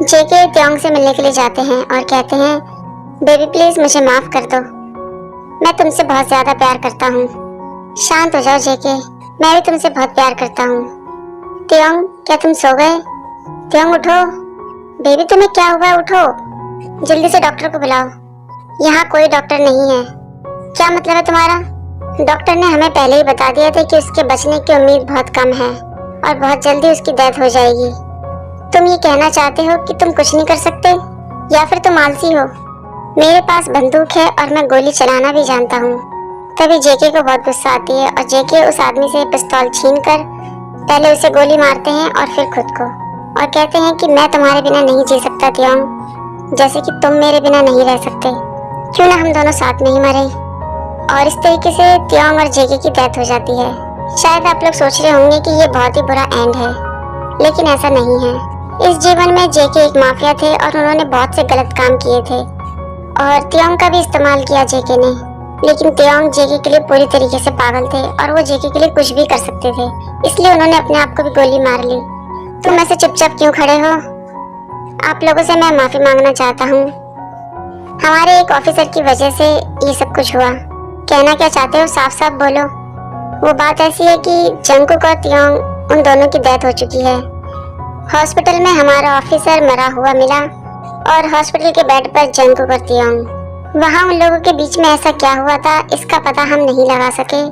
जेके त्योंग से मिलने के लिए जाते हैं और कहते हैं, बेबी प्लीज मुझे माफ कर दो, मैं तुमसे बहुत ज्यादा प्यार करता हूँ। शांत हो जाओ जेके, मैं भी तुमसे बहुत प्यार करता हूँ। त्योंग, क्या तुम सो गए? त्योंग उठो। बेबी तुम्हें क्या हुआ, उठो, जल्दी से डॉक्टर को बुलाओ। यहाँ कोई डॉक्टर नहीं है। क्या मतलब है तुम्हारा? डॉक्टर ने हमें पहले ही बता दिया था कि उसके बचने की उम्मीद बहुत कम है और बहुत जल्दी उसकी डेथ हो जाएगी। तुम ये कहना चाहते हो कि तुम कुछ नहीं कर सकते या फिर तुम आलसी हो? मेरे पास बंदूक है और मैं गोली चलाना भी जानता हूँ। तभी जेके को बहुत गुस्सा आती है और जेके उस आदमी से पिस्तौल छीनकर पहले उसे गोली मारते हैं और फिर खुद को, और कहते हैं कि मैं तुम्हारे बिना नहीं जी सकता त्योंग, जैसे कि तुम मेरे बिना नहीं रह सकते। क्यों ना हम दोनों साथ में ही मरे। और इस तरीके से त्योंग और जेके की डेथ हो जाती है। शायद आप लोग सोच रहे होंगे कि ये बहुत ही बुरा एंड है, लेकिन ऐसा नहीं है। इस जीवन में जेके एक माफिया थे और उन्होंने बहुत से गलत काम किए थे और त्योंग का भी इस्तेमाल किया जेके ने, लेकिन त्योंग जेके के लिए पूरी तरीके से पागल थे और वो जेके के लिए कुछ भी कर सकते थे, इसलिए उन्होंने अपने आप को भी गोली मार ली। तुम ऐसे चुपचाप क्यों खड़े हो? आप लोगों से मैं माफी मांगना चाहता हूँ। हमारे एक ऑफिसर की वजह से ये सब कुछ हुआ। कहना क्या चाहते हो, साफ साफ बोलो। वो बात ऐसी है कि जंगकुक और त्योंग उन दोनों की डेथ हो चुकी है। हॉस्पिटल में हमारा ऑफिसर मरा हुआ मिला और हॉस्पिटल के बेड पर जंगकुक और त्योंग। वहाँ उन लोगों के बीच में ऐसा क्या हुआ था इसका पता हम नहीं लगा सके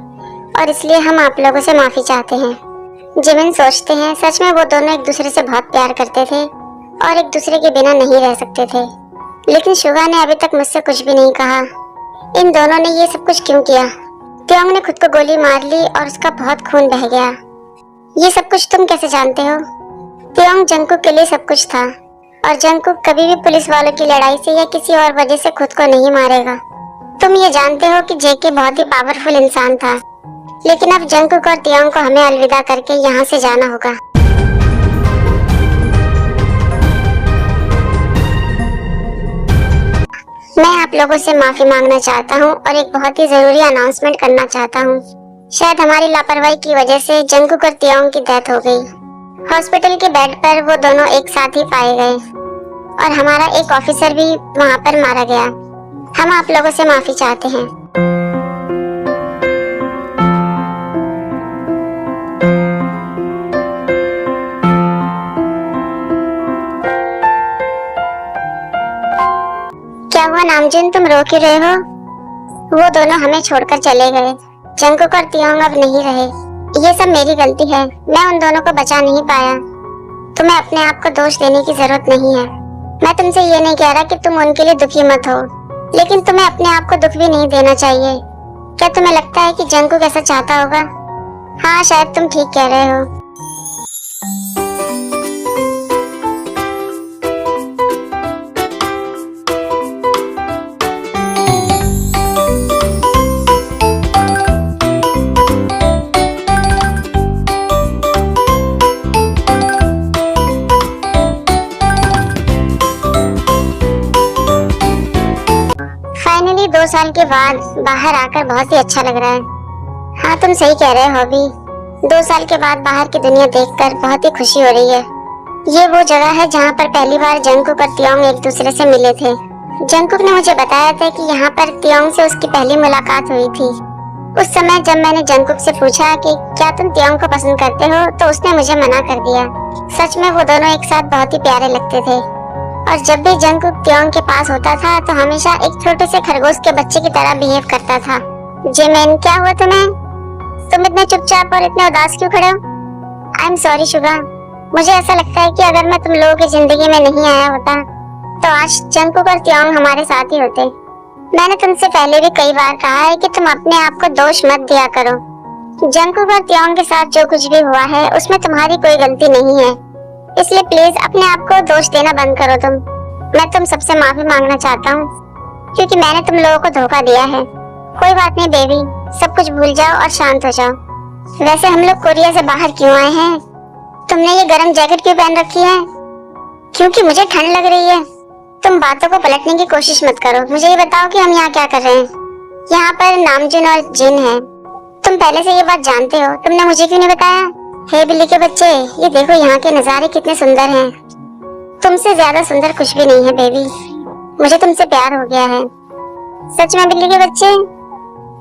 और इसलिए हम आप लोगों से माफी चाहते हैं। जिमिन सोचते हैं सच में वो दोनों एक दूसरे से बहुत प्यार करते थे और एक दूसरे के बिना नहीं रह सकते थे, लेकिन शुगा ने अभी तक मुझसे कुछ भी नहीं कहा। इन दोनों ने ये सब कुछ क्यों किया? त्योंग ने खुद को गोली मार ली और उसका बहुत खून बह गया। ये सब कुछ तुम कैसे जानते हो? त्योंग जंगकुक के लिए सब कुछ था और जंगकुक कभी भी पुलिस वालों की लड़ाई से या किसी और वजह से खुद को नहीं मारेगा। तुम ये जानते हो कि जेके बहुत ही पावरफुल इंसान था, लेकिन अब जंगकुक और त्योंग को हमें अलविदा करके यहाँ से जाना होगा। मैं आप लोगों से माफी मांगना चाहता हूँ और एक बहुत ही जरूरी अनाउंसमेंट करना चाहता हूँ। शायद हमारी लापरवाही की वजह से जंगकुक और त्योंग की डेथ हो गई। हॉस्पिटल के बेड पर वो दोनों एक साथ ही पाए गए और हमारा एक ऑफिसर भी वहाँ पर मारा गया। हम आप लोगों से माफी चाहते हैं। क्या हुआ नामजिन, तुम रो क्यों रहे हो? वो दोनों हमें छोड़कर चले गए। जंगकुक और त्योंग अब नहीं रहे। ये सब मेरी गलती है, मैं उन दोनों को बचा नहीं पाया। तुम्हें अपने आप को दोष देने की जरूरत नहीं है। मैं तुमसे ये नहीं कह रहा कि तुम उनके लिए दुखी मत हो, लेकिन तुम्हें अपने आप को दुख भी नहीं देना चाहिए। क्या तुम्हें लगता है कि जंगकुक ऐसा चाहता होगा? हाँ, शायद तुम ठीक कह रहे हो। फाइनली 2 साल के बाद बाहर आकर बहुत ही अच्छा लग रहा है। हाँ, तुम सही कह रहे हो अभी। 2 साल के बाद बाहर की दुनिया देखकर बहुत ही खुशी हो रही है। ये वो जगह है जहाँ पर पहली बार जंगकुक और त्योंग एक दूसरे से मिले थे। जंगकुक ने मुझे बताया था कि यहाँ पर त्योंग से उसकी पहली मुलाकात हुई थी। उस समय जब मैंने जंगकुक से पूछा कि क्या तुम त्योंग को पसंद करते हो, तो उसने मुझे मना कर दिया। सच में वो दोनों एक साथ बहुत ही प्यारे लगते थे और जब भी जंगकुक त्योंग के पास होता था तो हमेशा एक छोटे से खरगोश के बच्चे की तरह बिहेव करता था। जिमिन, क्या हुआ तुम्हें? तुम इतने चुपचाप और इतने उदास क्यों खड़े हो? आई एम सॉरी शुगा, मुझे ऐसा लगता है कि अगर मैं तुम लोगों की जिंदगी में नहीं आया होता तो आज जंगकुक और त्योंग हमारे साथ ही होते। मैंने तुमसे पहले भी कई बार कहा है कि तुम अपने आप को दोष मत दिया करो। जंगकुक और त्योंग के साथ जो कुछ भी हुआ है उसमें तुम्हारी कोई गलती नहीं है, इसलिए प्लीज अपने आप को दोष देना बंद करो। मैं तुम सबसे माफी मांगना चाहता हूँ क्योंकि मैंने तुम लोगों को धोखा दिया है। कोई बात नहीं बेबी, सब कुछ भूल जाओ और शांत हो जाओ। वैसे हम लोग कोरिया से बाहर क्यों आए हैं? तुमने ये गर्म जैकेट क्यों पहन रखी है? क्योंकि मुझे ठंड लग रही है। तुम बातों को पलटने की कोशिश मत करो, मुझे ये बताओ कि हम यहाँ क्या कर रहे हैं। यहाँ पर नामजुन और जिन है। तुम पहले से ये बात जानते हो, तुमने मुझे क्यों नहीं बताया? हे बिल्ली के बच्चे, ये देखो यहाँ के नजारे कितने सुंदर हैं। तुमसे ज्यादा सुंदर कुछ भी नहीं है बेबी। मुझे तुमसे प्यार हो गया है। सच में बिल्ली के बच्चे,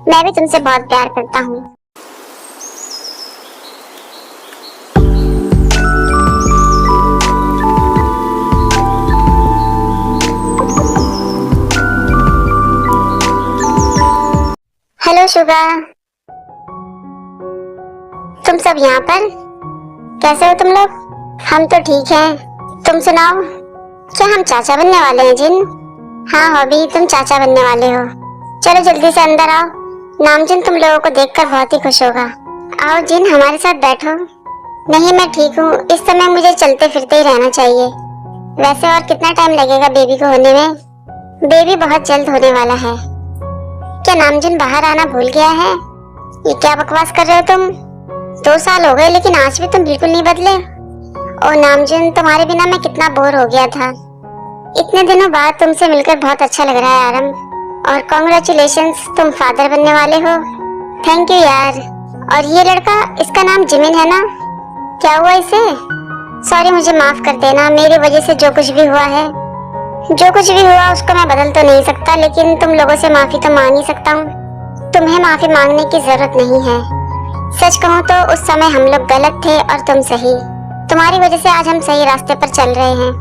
मैं भी तुमसे बहुत प्यार करता हूँ। हेलो शुगा, तुम सब यहाँ पर कैसे हो तुम लोग? हम तो ठीक हैं। तुम सुनाओ, क्या हम चाचा बनने वाले हैं जिन? हाँ हॉबी, तुम चाचा बनने वाले हो। चलो जल्दी से अंदर आओ। नामजिन तुम लोगों को देखकर बहुत ही खुश होगा। आओ जिन, हमारे साथ बैठो। नहीं मैं ठीक हूँ, इस समय मुझे चलते फिरते ही रहना चाहिए। वैसे और कितना टाइम लगेगा बेबी को होने में? बेबी बहुत जल्द होने वाला है। क्या नामजिन बाहर आना भूल गया है? ये क्या बकवास कर रहे हो तुम? 2 साल हो गए लेकिन आज भी तुम बिल्कुल नहीं बदले। ओ नामजिन, तुम्हारे बिना मैं कितना बोर हो गया था। इतने दिनों बाद तुमसे मिलकर बहुत अच्छा लग रहा है आरम। और कॉन्ग्रेचुलेशंस, तुम फादर बनने वाले हो। थैंक यू यार। और ये लड़का, इसका नाम जिमिन है ना? क्या हुआ इसे? सॉरी, मुझे माफ कर देना, मेरी वजह से जो कुछ भी हुआ है। जो कुछ भी हुआ उसको मैं बदल तो नहीं सकता, लेकिन तुम लोगों से माफी तो मांग ही सकता हूँ। तुम्हें माफी मांगने की जरूरत नहीं है। सच कहूँ तो उस समय हम लोग गलत थे और तुम सही। तुम्हारी वजह से आज हम सही रास्ते पर चल रहे हैं।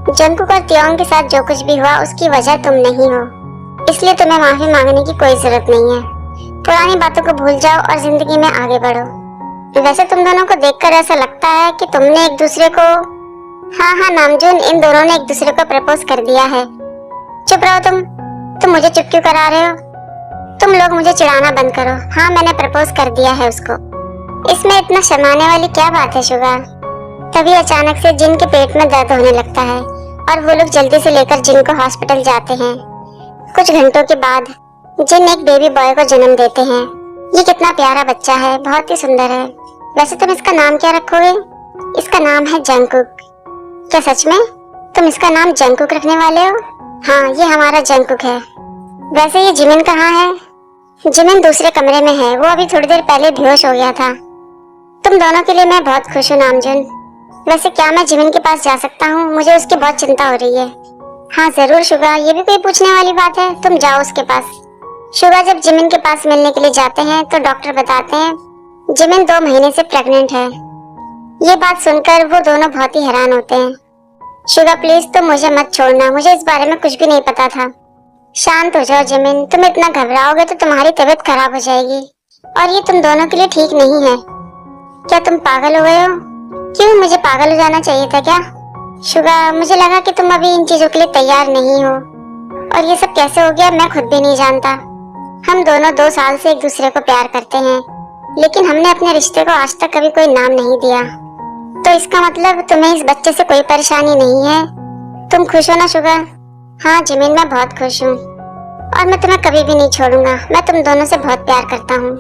जंकुक और तियोंग के साथ जो कुछ भी हुआ उसकी वजह तुम नहीं हो, इसलिए तुम्हें माफी मांगने की कोई जरूरत नहीं है। पुरानी बातों को भूल जाओ और जिंदगी में आगे बढ़ो। वैसे तुम दोनों को देखकर ऐसा लगता है कि तुमने एक दूसरे को, हाँ नामजून, इन दोनों ने एक दूसरे को प्रपोज कर दिया है। चुप रहो तुम मुझे चुप क्यों करा रहे हो? तुम लोग मुझे चिढ़ाना बंद करो। हाँ, मैंने प्रपोज कर दिया है उसको। इसमें इतना शर्माने वाली क्या बात है शुगा? तभी अचानक से जिन के पेट में दर्द होने लगता है और वो लोग जल्दी से लेकर जिन को हॉस्पिटल जाते हैं। कुछ घंटों के बाद जिन एक बेबी बॉय को जन्म देते हैं। ये कितना प्यारा बच्चा है, बहुत ही सुंदर है। वैसे तुम इसका नाम क्या रखोगे? इसका नाम है जंकुक। क्या सच में तुम इसका नाम जंकुक रखने वाले हो? हाँ, ये हमारा जंकुक है। वैसे ये जिमिन कहाँ है? जिमिन दूसरे कमरे में है, वो अभी थोड़ी देर पहले बेहोश हो गया था। तुम दोनों के लिए मैं बहुत खुश हूँ नामजुन। वैसे क्या मैं जिमिन के पास जा सकता हूँ? मुझे उसकी बहुत चिंता हो रही है। हाँ जरूर शुगा, ये भी कोई पूछने वाली बात है, तुम जाओ उसके पास। शुगा जब जिमिन के पास मिलने के लिए जाते हैं तो डॉक्टर बताते हैं जिमिन 2 महीने से प्रेग्नेंट है। ये बात सुनकर वो दोनों बहुत ही हैरान होते हैं। शुगा प्लीज तुम मुझे मत छोड़ना, मुझे इस बारे में कुछ भी नहीं पता था। शांत हो जाओ जिमिन, तुम इतना घबराओगे तो तुम्हारी तबीयत खराब हो जाएगी और ये तुम दोनों के लिए ठीक नहीं है। क्या तुम पागल हो गए हो? क्यों, मुझे पागल हो जाना चाहिए था क्या? शुगा, मुझे लगा कि तुम अभी इन चीजों के लिए तैयार नहीं हो और ये सब कैसे हो गया मैं खुद भी नहीं जानता। हम दोनों 2 साल से एक दूसरे को प्यार करते हैं, लेकिन हमने अपने रिश्ते को आज तक कभी कोई नाम नहीं दिया। तो इसका मतलब तुम्हें इस बच्चे से कोई परेशानी नहीं है? तुम खुश हो ना शुगा? हाँ जिमिन, मैं बहुत खुश हूँ और मैं तुम्हें कभी भी नहीं छोड़ूंगा। मैं तुम दोनों से बहुत प्यार करता हूँ।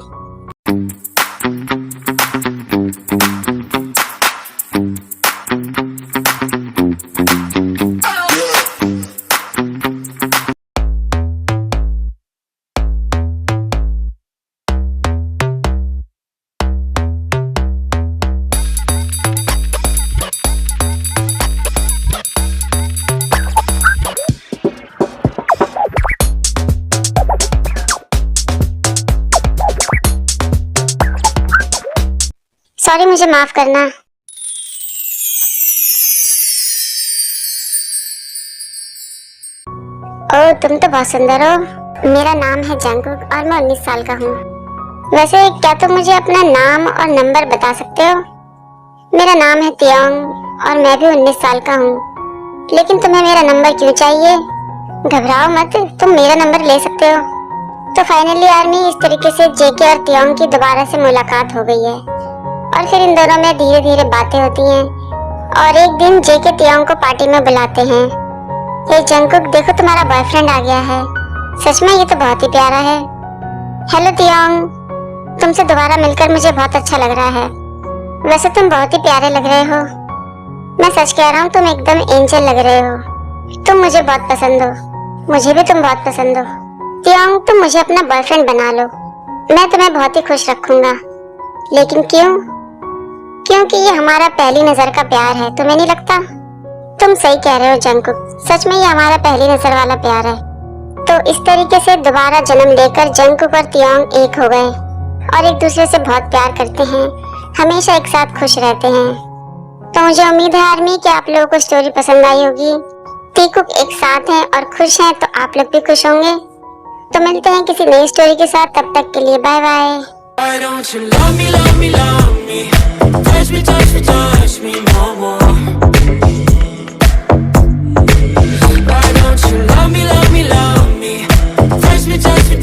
सॉरी, मुझे माफ करना। ओह, तुम तो बहुत सुंदर हो। मेरा नाम है जंकुक और मैं 19 साल का हूँ। वैसे क्या तुम मुझे अपना नाम और नंबर बता सकते हो? मेरा नाम है तियोंग और मैं भी 19 साल का हूँ। लेकिन तुम्हें मेरा नंबर क्यों चाहिए? घबराओ मत, तुम मेरा नंबर ले सकते हो। तो फाइनली आर्मी, इस तरीके से जेके और तियोंग की दोबारा से मुलाकात हो गई है और फिर इन दोनों में धीरे धीरे बातें होती हैं और एक दिन जेके तियोंग को पार्टी में बुलाते हैं। हे जंकुक, देखो तुम्हारा बॉयफ्रेंड आ गया है। सच में ये तो बहुत ही प्यारा है। हेलो तियोंग, तुमसे दोबारा मिलकर मुझे बहुत अच्छा लग रहा है। वैसे तुम बहुत ही प्यारे लग रहे हो। मैं सच कह रहा हूँ, तुम एकदम एंजल लग रहे हो। तुम मुझे बहुत पसंद हो। मुझे भी तुम बहुत पसंद हो। तियोंग, तुम मुझे अपना बॉयफ्रेंड बना लो, मैं तुम्हें बहुत ही खुश रखूंगा। लेकिन क्यों? क्योंकि ये हमारा पहली नजर का प्यार है, तुम्हें नहीं लगता? तुम सही कह रहे हो जंगकुक, सच में ये हमारा पहली नजर वाला प्यार है। तो इस तरीके से दोबारा जन्म लेकर जंगकुक और तियोंग एक हो गए और एक दूसरे से बहुत प्यार करते हैं, हमेशा एक साथ खुश रहते हैं। तो मुझे उम्मीद है आर्मी कि आप लोगों को स्टोरी पसंद आई होगी। तीकुक एक साथ हैं और खुश हैं, तो आप लोग भी खुश होंगे। तो मिलते हैं किसी नई स्टोरी के साथ, तब तक के लिए bye bye. Why don't you love me, love me, love me? Touch me, touch me, touch me no more.